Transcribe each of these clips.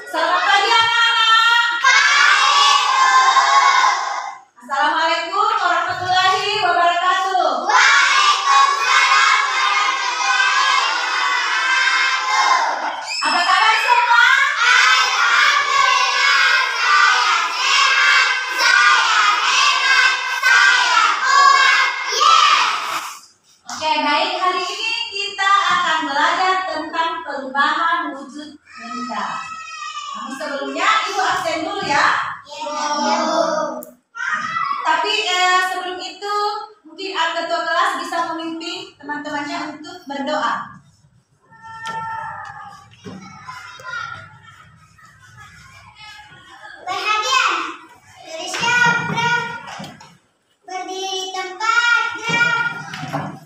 Selamat pagi anak-anak. Assalamualaikum warahmatullahi wabarakatuh. Waalaikumsalam warahmatullahi wabarakatuh. Apa kabar semua? Alhamdulillah, saya sehat, saya hebat, saya kuat. Yes. Oke, baik. Hari ini kita akan belajar tentang perubahan wujud benda. Namun sebelumnya Ibu absen dulu ya. Tapi sebelum itu mungkin ketua kelas bisa memimpin teman-temannya untuk berdoa. Perhatian, dari siapa? Berdiri tempat, gerak.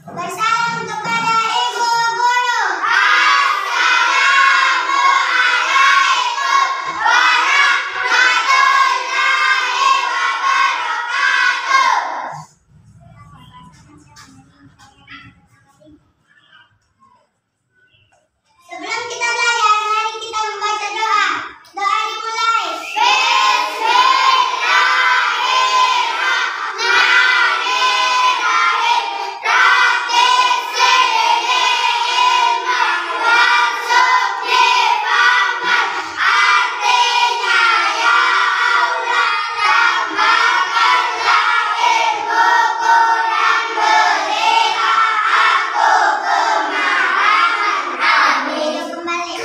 Bersalam kepada ibu guru. Assalamualaikum warahmatullahi wabarakatuh. Sebelum kita belajar, mari kita membaca doa. Doa dimulai. Bismillahirrahmanirrahim. Rabbi zidni ilman warzuqni fahman. Artinya ya Allah, tambahkanlah ilmu Quran, berilah aku pemahaman. Amin. Kembali.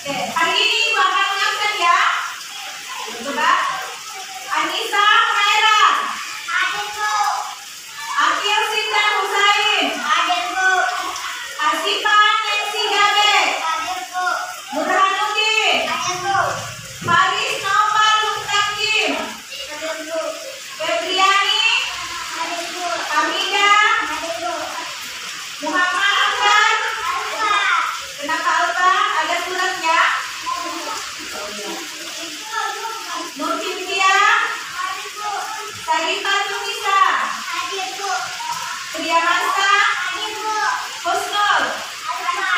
Oke, hari ini Ibu akan mengabsen ya. Coba. Anissa Khairan, Hadir, Bu. Akil Sindan Husain, Hadir, Bu. Asifah Nancy Gabe, Hadir, Bu. Burhanuddin, Hadir, Bu. Faris Noval Mustaqim, Hadir, Bu. Febriani, Hadir, Bu. Hamida, Hadir, Bu. Muhammad Akbar. Alfa. Kenapa Alfa? Ada suratnya. Nur Cynthia, Hadir, Bu. Sarifah Tunisa, Hadir, Bu. Priamasa, Hadir, Bu. Husnul. Alfa.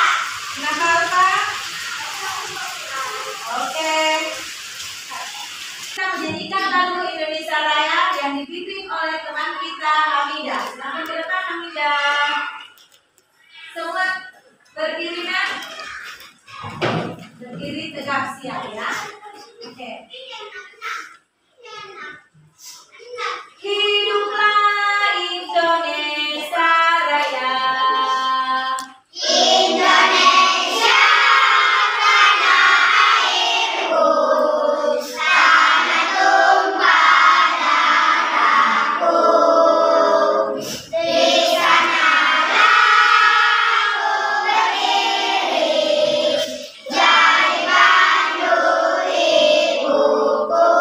Kenapa Alfa? Oke. Kita menyanyikan lagu Indonesia Raya yang dipimpin oleh teman kita Hamida. Silakan ke depan Hamida. Semua berdiri nak. Berdiri tegak siap ya. Oke. Hiduplah Indonesia Raya. Indonesia tanah airku, tanah tumpah darahku. Di sanalah aku berdiri, jadi pandu ibuku.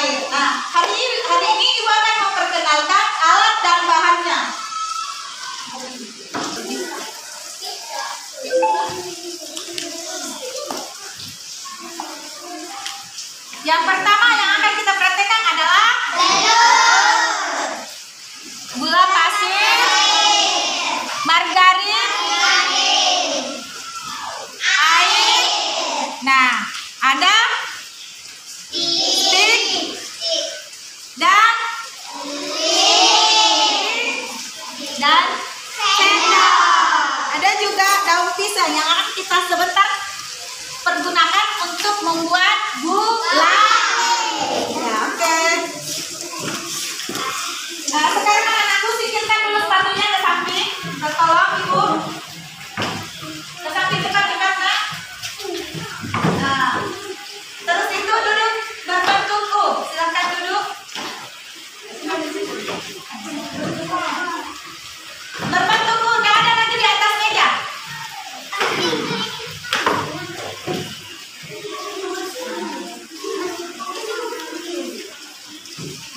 cair. Nah, hari ini Ibu akan memperkenalkan alat dan bahannya. Yang pertama yang akan kita praktekkan adalah gula pasir, margarin, air. Nah, ada stik dan sendok. Ada juga daun pisang yang akan kita sebentar pergunakan untuk membuat gula. Ya, oke. Nah, sekarang anak-anakku singkirkan dulu sepatunya ke samping. Tolong Ibu. Ke samping cepat-cepat, Nak. Nah, terus itu duduk berbentuk U. Silakan duduk. Berbentuk U, nggak ada lagi di atas meja.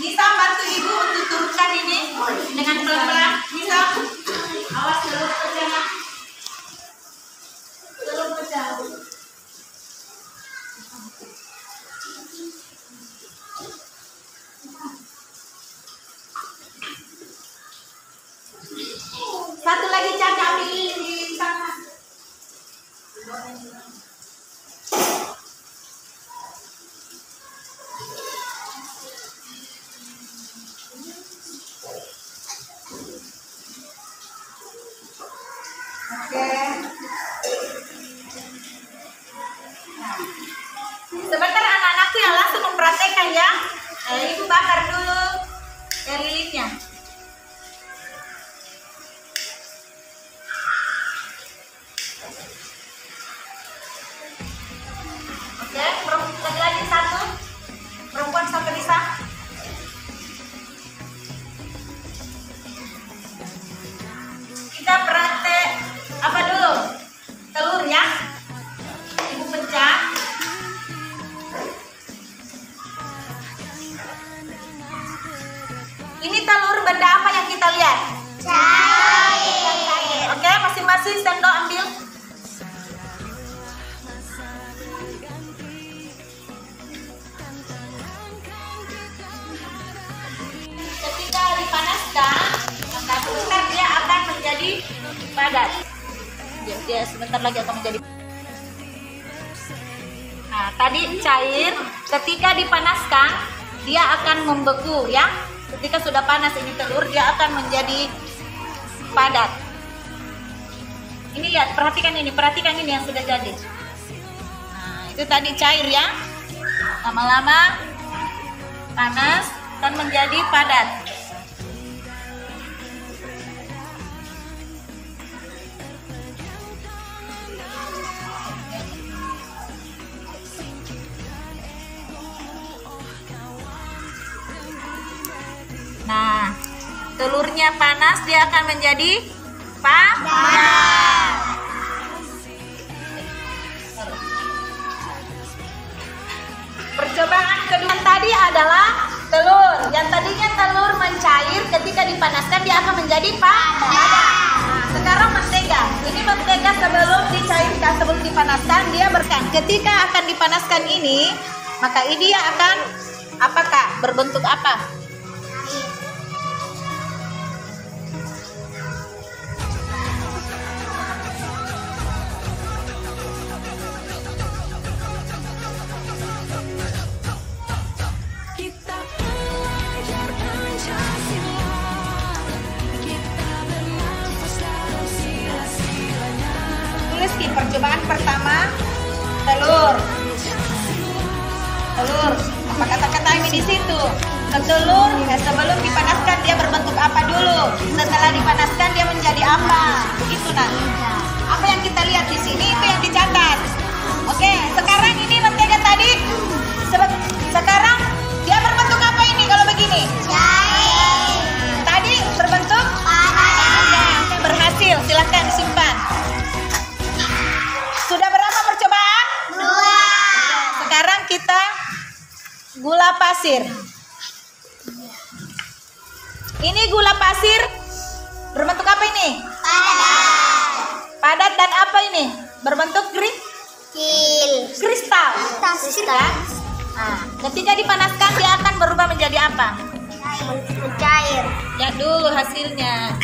Nisa bantu Ibu untuk turunkan ini dengan pelan-pelan. Nisa, awas telur pecah, Nak. Telur pecah. Satu lagi Caca ambil di sana. Oke. Nah, sebentar anak-anakku yang langsung mempraktekkan ya. Ibu bakar dulu lilinnya. Oke, lagi satu. Perempuan sampai bisa. Kita praktek apa dulu? Telur ya. Ibu pecah. Ini telur benda apa yang kita lihat? Cair. Oke, masing-masing sendok ambil. Ketika dipanaskan, maka sebentar dia akan menjadi padat. Dia sebentar lagi akan menjadi. Nah, tadi cair, ketika dipanaskan dia akan membeku ya. Ketika sudah panas ini telur, dia akan menjadi padat. Ini lihat, perhatikan ini yang sudah jadi. Nah, itu tadi cair ya. Lama-lama panas akan menjadi padat. Nah, telurnya panas, dia akan menjadi padat. Percobaan kedua tadi adalah telur. Yang tadinya telur mencair, ketika dipanaskan dia akan menjadi padat. Nah, sekarang mentega. Ini mentega sebelum dicairkan, sebelum dipanaskan dia berkan. Ketika akan dipanaskan ini, maka ini dia akan apakah berbentuk apa? Percobaan pertama telur. Apa kata-kata ini di situ? Telur sebelum dipanaskan dia berbentuk apa dulu? Setelah dipanaskan dia menjadi apa? Begitu nah. Apa yang kita lihat di sini itu yang dicatat. Oke, sekarang ini mentega tadi. Sekarang dia berbentuk apa ini kalau begini? Cair. Tadi berbentuk padat. Berhasil, silakan simpan. Sudah berapa percobaan? 2. Sekarang kita gula pasir. Ini gula pasir berbentuk apa ini? Padat dan apa ini? Berbentuk kristal. Ya. Nah, ketika dipanaskan dia akan berubah menjadi apa? Cair. Lihat dulu hasilnya.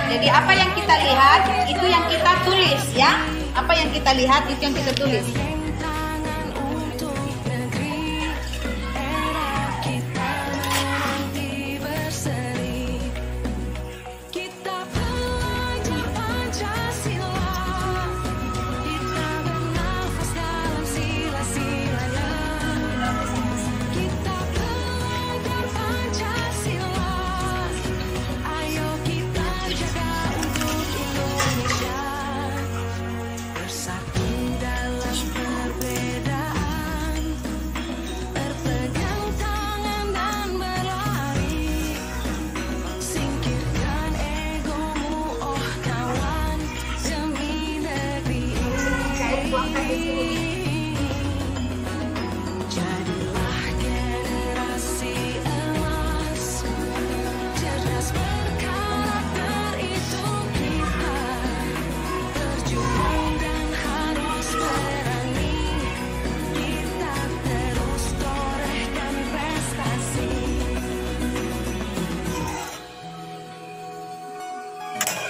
Jadi apa yang kita lihat itu yang kita tulis ya. Apa yang kita lihat itu yang kita tulis.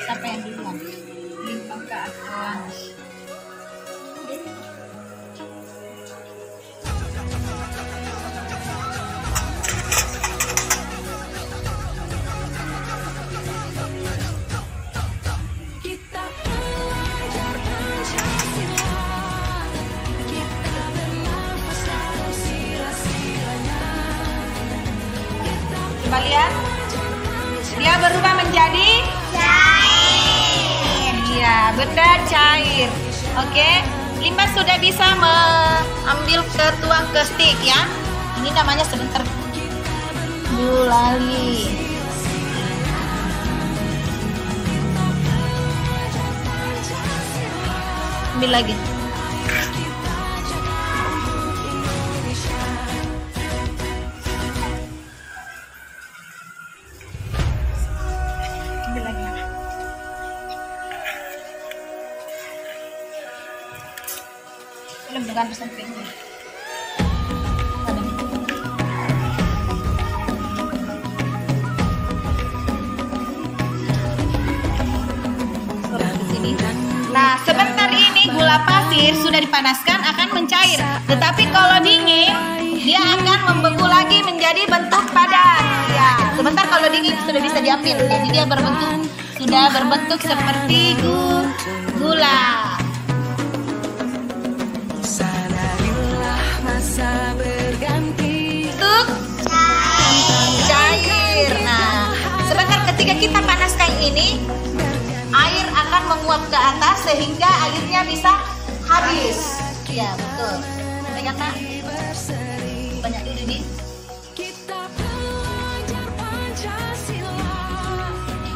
Siapa yang duluan? Limpah ke atas. Coba lihat, dia berubah menjadi Cair. iya, benar cair. Oke, Limbas sudah bisa mengambil tuang ke stick ya. Ini namanya sebentar gulali. Ambil lagi. Ambil lagi. Belum dengan sampai ini. Nah, sebentar ini gula pasir sudah dipanaskan akan mencair. Tetapi kalau dingin, dia akan membeku lagi menjadi bentuk padat. Ya, sebentar kalau dingin sudah bisa diambil. Jadi dia sudah berbentuk seperti gula. Bentuk cair. Nah, sebentar ketika kita panaskan ini, air akan menguap ke atas sehingga airnya bisa habis. Ya, betul. Pegang, Nak. Banyak dulu nih.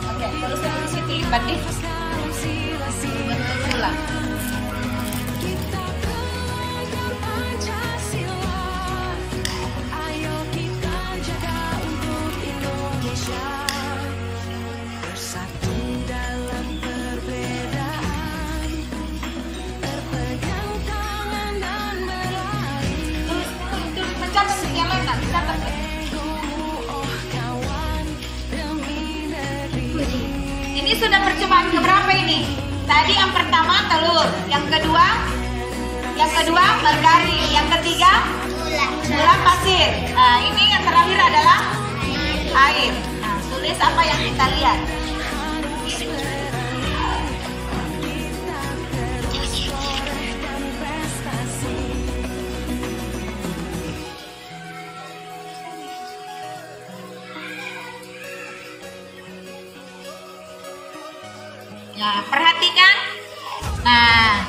Oke, terus dari situ lipat nih. Bentuk gula. Ini sudah percobaan keberapa ini? Tadi yang pertama telur, yang kedua margarin, yang ketiga gula pasir. Nah, ini yang terakhir adalah air. Nah, tulis apa yang kita lihat. Nah, perhatikan. Nah,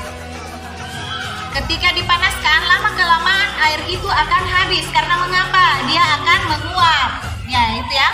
ketika dipanaskan, lama kelamaan air itu akan habis. Karena mengapa? Dia akan menguap. Ya, itu ya.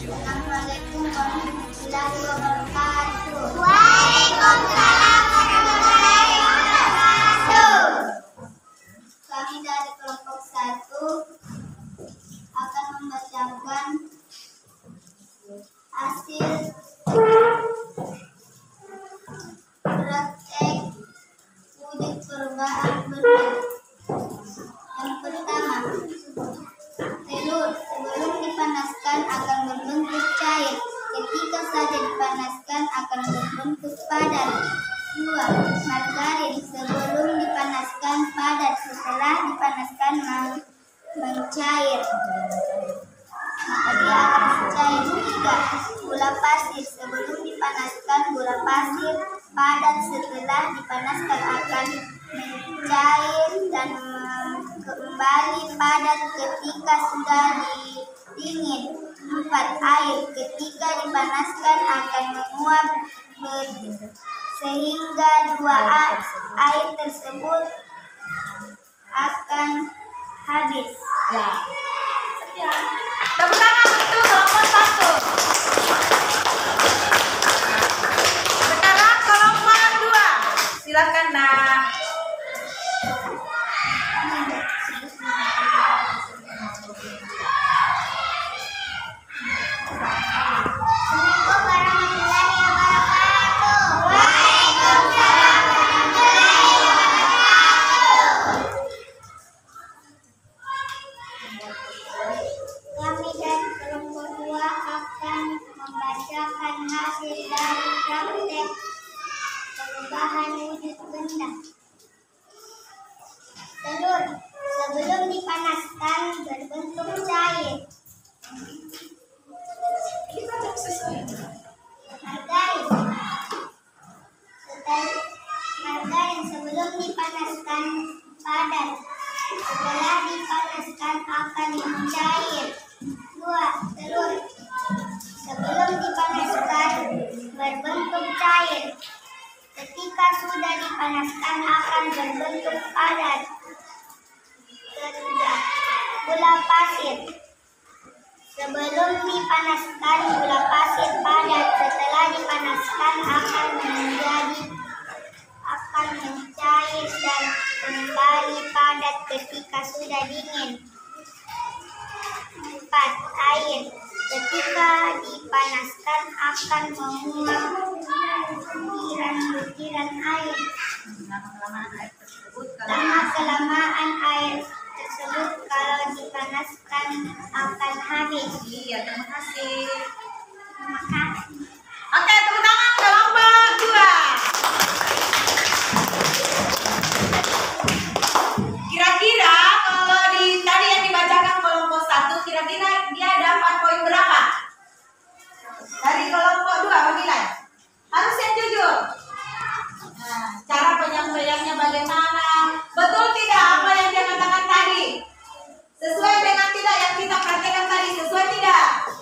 Assalamualaikum warahmatullahi wabarakatuh. Waalaikumsalam warahmatullahi wabarakatuh. Kami dari kelompok 1 akan membacakan hasil praktek wujud perubahan bentuk. Yang pertama, telur sebelum dipanaskan akan berbentuk cair. Ketika saja dipanaskan akan berbentuk padat. 2. Margarin sebelum dipanaskan padat, setelah dipanaskan mencair, maka dia akan mencair. 3. Gula pasir sebelum dipanaskan gula pasir padat, setelah dipanaskan akan mencair dan kembali padat ketika sudah dingin. 4. Air ketika dipanaskan akan menguap sehingga dua air tersebut akan habis. Ya. Tepuk tangan untuk kelompok 1. Sekarang kelompok 2. Silakan, Nak. Kami dari kelompok 2 akan membacakan hasil dari praktek perubahan wujud benda. Telur sebelum dipanaskan berbentuk cair. Margarin berbentuk cair. Ketika sudah dipanaskan akan berbentuk padat. Ketiga, gula pasir. Sebelum dipanaskan gula pasir padat, setelah dipanaskan akan mencair dan kembali padat ketika sudah dingin. 4. Air. Ketika dipanaskan akan menguap butiran air. Lama-kelamaan air tersebut kalau dipanaskan akan habis. Iya, terima kasih. Terima kasih. Oke, tepuk tangan kelompok 2. Kira-kira kalau tadi yang dibacakan kelompok 1, kira-kira dia dapat poin berapa? Dari kelompok 2 menilai. Harus yang jujur. Nah, cara penyampaiannya bagaimana? Betul tidak apa yang dia katakan tadi? Sesuai dengan tidak yang kita perhatikan tadi? Sesuai tidak?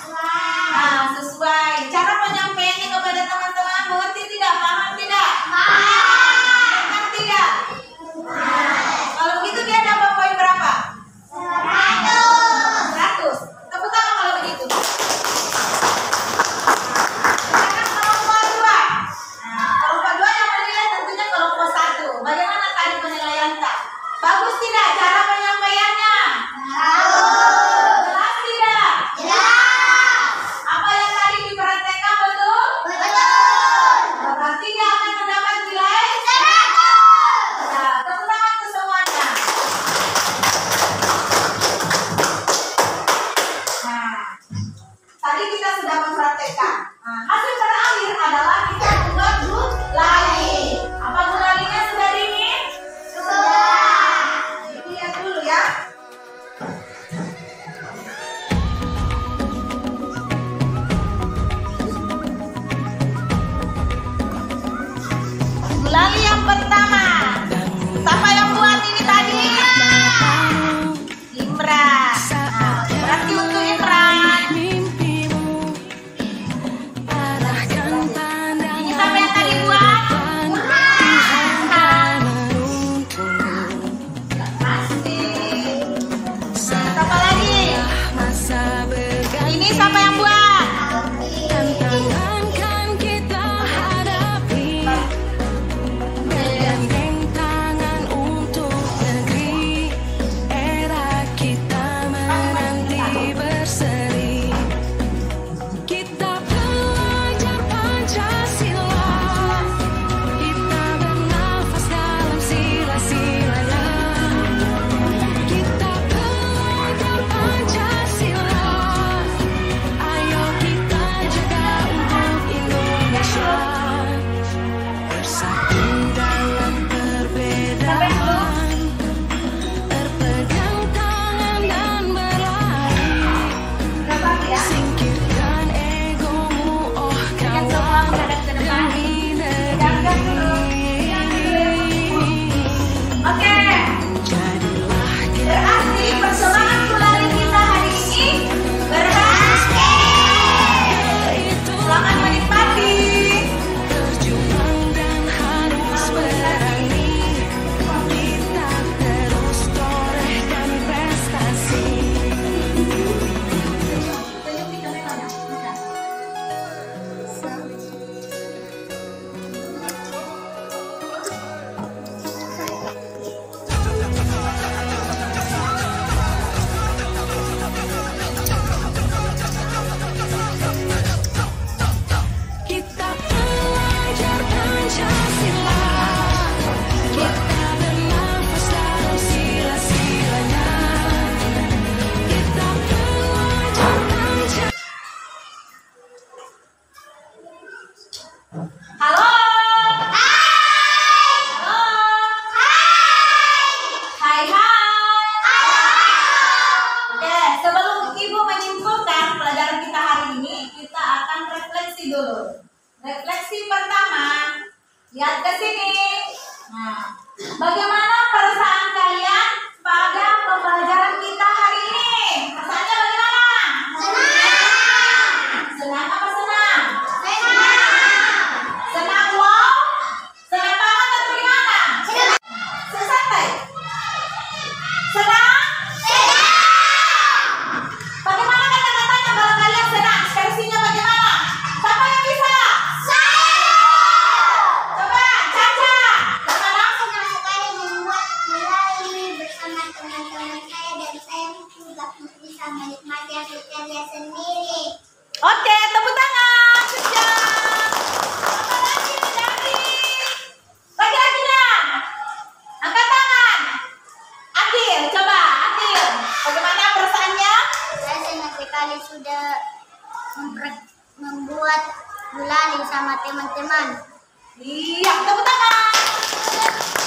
Nah, sesuai. Cara penyampaiannya kepada teman-teman mengerti tidak? Paham tidak? Paham tidak? Kalau begitu dia dapat poin berapa? 100. Tepuk tangan kalau begitu. Sekarang kelompok 2. Nah, kelompok 2 yang menilai tentunya kelompok 1. Bagaimana tadi penilaian tak? Bagus tidak cara penyampaiannya? Jelas tidak? Apa yang tadi diperhatikan betul? Berarti dia akan mendapat nilai 100. Ya, tepuk tangan ke semuanya. Nah, tadi kita sudah mempraktekkan. Nah, hasil terakhir adalah kita membuat gulali. Apa gulalinya sudah dingin? Lihat dulu ya. Gulali yang pertama. Siapa yang buat ini tadi? Imran. Nah, berarti untuk Imran. Ini siapa yang tadi buat? Siapa lagi? Ini siapa yang buat? Refleksi pertama, lihat ke sini. Nah, bagaimana perasaan kalian pada pembelajaran kita hari ini? Perasaannya bagaimana? Senang. Senang apa senang? Senang. sama teman-teman. Iya, tepuk tangan.